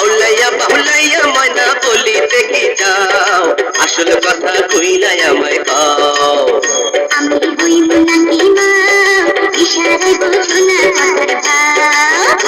আউলাইয়া বাউলাইয়া ময়না বলিতে কি যাও, আসল কথা কইলাই আমায় কও। আমি হইব নাকি মা, ইশারায় বুঝো না কথার ভাব।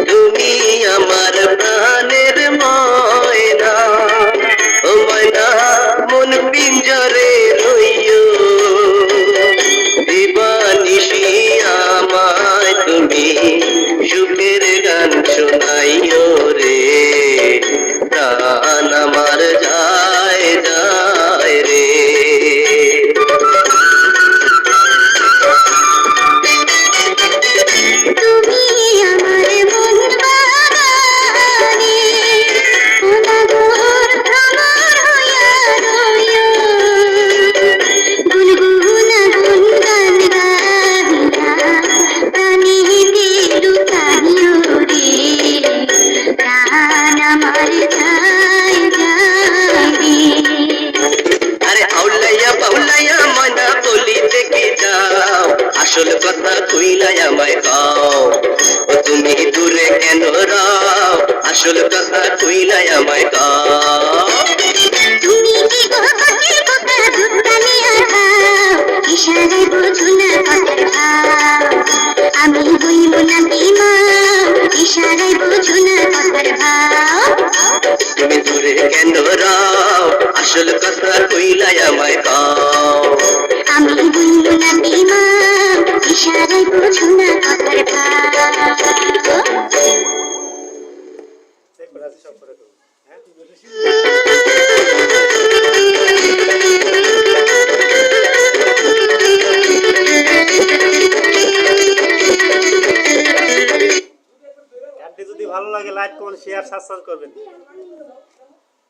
তুমি আমার প্রাণের ময়না, ও ময়না মন পিঞ্জরে রইও, দিবানিশি আমায় তুমি সুখের গান শোনাইও রে, প্রাণ আমার যায় যায় রে। তুমি আমার মন বাগানে অনাগর ভ্রমর হইয়া রইও, গুনগুনা গুনগান গাহিয়া প্রাণীতে লুটাইও রে, প্রাণ আমার যায় যায় রে। আরে আউলাইয়া বাউলাইয়া ময়না বলিতে কি যাও, আসল কথা কইলাই আমায় কও। ও তুমি দূরে কেন রাও, আসল কথা কইলাই আমায় কও। তুমি কি গো পথের পোকা দুধকানি আঘাও, ইশারায় বুঝো না কথার ভাব। আমি হইব নাকি মা, ইশারায় বুঝো না কথার ভাব। তুমি দূরে কেন রাও, আসল কথা কইলাই আমায় কও। আমি হইব নাকি মা, ইশারায় বুঝো না কথার ভাব। গানটি যদি ভালো লাগে লাইক কমেন্ট শেয়ার সাবস্ক্রাইব করবেন।